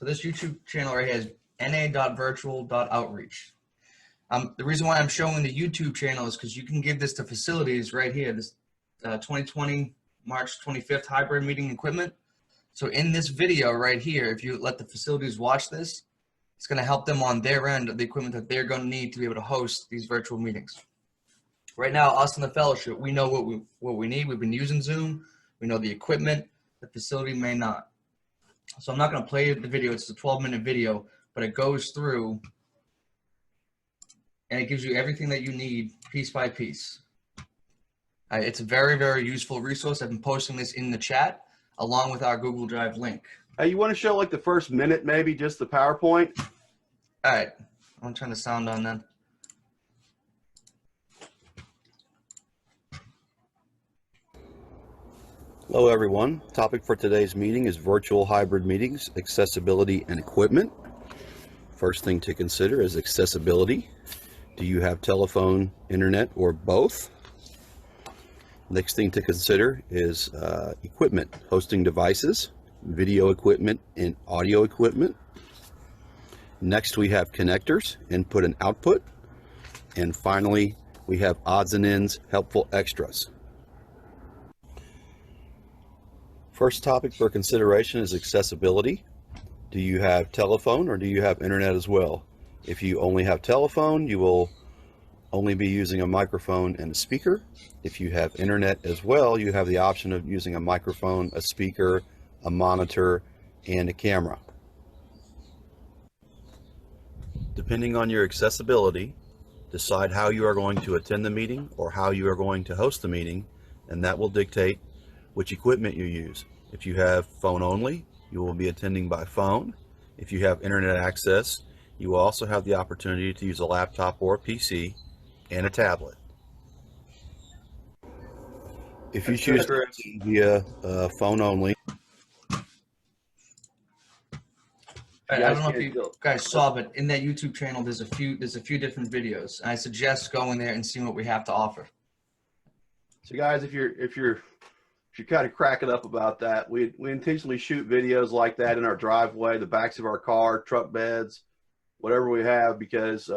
So this YouTube channel right here is NA.Virtual.Outreach. The reason why I'm showing the YouTube channel is because you can give this to facilities right here, this 2020 March 25th hybrid meeting equipment. So in this video right here, if you let the facilities watch this, it's going to help them on their end of the equipment that they're going to need to be able to host these virtual meetings. Right now, us in the fellowship, we know what we need. We've been using Zoom. We know the equipment. The facility may not. So I'm not going to play the video. It's a 12-minute video, but it goes through and it gives you everything that you need piece by piece. It's a very, very useful resource. I've been posting this in the chat along with our Google Drive link. Hey, you want to show like the first minute, maybe just the PowerPoint? All right, I'm gonna turn the sound on then. Hello everyone. Topic for today's meeting is virtual hybrid meetings, accessibility and equipment. First thing to consider is accessibility. Do you have telephone, internet, or both? Next thing to consider is equipment, hosting devices, video equipment, and audio equipment. Next we have connectors, input and output. And finally, we have odds and ends, helpful extras. First topic for consideration is accessibility. Do you have telephone or do you have internet as well? If you only have telephone, you will only be using a microphone and a speaker. If you have internet as well, you have the option of using a microphone, a speaker, a monitor, and a camera. Depending on your accessibility, decide how you are going to attend the meeting or how you are going to host the meeting, and that will dictate which equipment you use. If you have phone only, you will be attending by phone. If you have internet access, you will also have the opportunity to use a laptop or a PC and a tablet. If you choose to attend via phone only, I don't know if you guys saw, but in that YouTube channel, there's a few different videos. I suggest going there and seeing what we have to offer. So guys, if you're kind of cracking up about that, we intentionally shoot videos like that in our driveway, the backs of our car, truck beds, whatever we have, because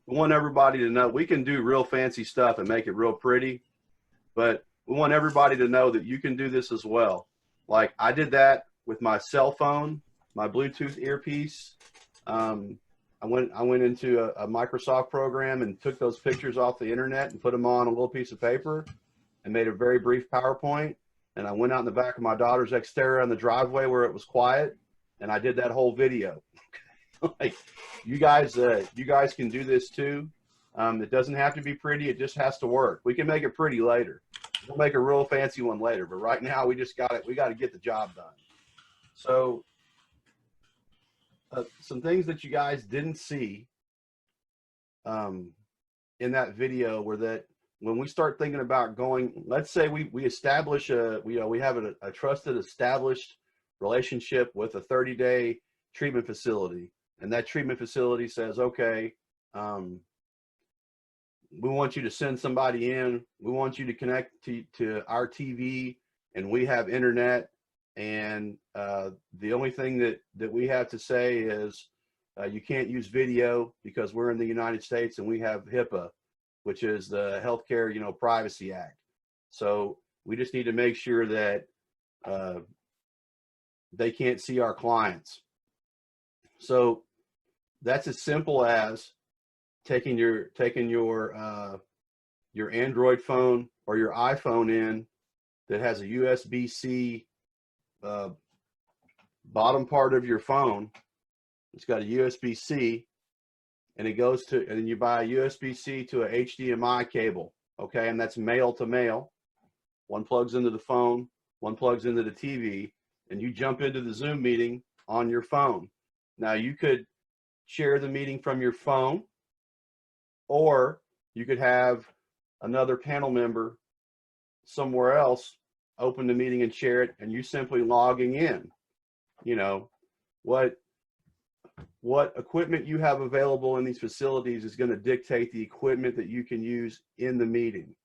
we want everybody to know we can do real fancy stuff and make it real pretty, but we want everybody to know that you can do this as well. Like I did that with my cell phone, my Bluetooth earpiece. I went into a Microsoft program and took those pictures off the internet and put them on a little piece of paper and made a very brief PowerPoint. And I went out in the back of my daughter's Xterra in the driveway where it was quiet, and I did that whole video. Like you guys can do this too. It doesn't have to be pretty. It just has to work. We can make it pretty later. We'll make a real fancy one later, but right now we just got it. We got to get the job done. So some things that you guys didn't see in that video were that when we start thinking about going, let's say we establish we have a trusted, established relationship with a 30-day treatment facility, and that treatment facility says, okay, we want you to send somebody in, we want you to connect to our TV, and we have internet, and the only thing that we have to say is you can't use video because we're in the United States and we have HIPAA, which is the Healthcare, Privacy Act. So we just need to make sure that they can't see our clients. So that's as simple as taking your Android phone or your iPhone in that has a USB-C bottom part of your phone. It's got a USB-C, and it goes to, and then you buy a USB-C to a HDMI cable, okay? And that's male to male. One plugs into the phone, one plugs into the TV, and you jump into the Zoom meeting on your phone. Now you could share the meeting from your phone, or you could have another panel member somewhere else open the meeting and share it, and you simply logging in. What equipment you have available in these facilities is going to dictate the equipment that you can use in the meeting.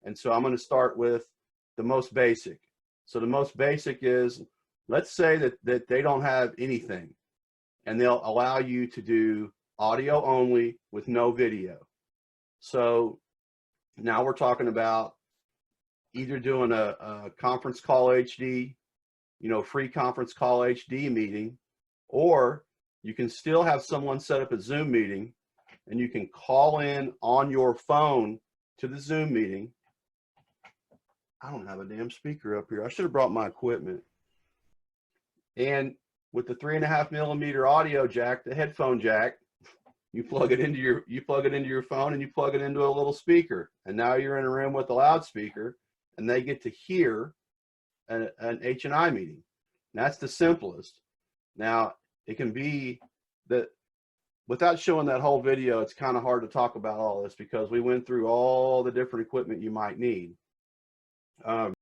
And so I'm going to start with the most basic. So the most basic is, let's say that they don't have anything. and they'll allow you to do audio only with no video. So now we're talking about either doing a conference call HD, free conference call HD meeting, or you can still have someone set up a Zoom meeting and you can call in on your phone to the Zoom meeting. I don't have a damn speaker up here. I should have brought my equipment. And with the 3.5mm audio jack, the headphone jack, you plug it into your phone and you plug it into a little speaker. And now you're in a room with a loudspeaker and they get to hear an H&I meeting. And that's the simplest. Now, it can be that without showing that whole video, it's kind of hard to talk about all this because we went through all the different equipment you might need.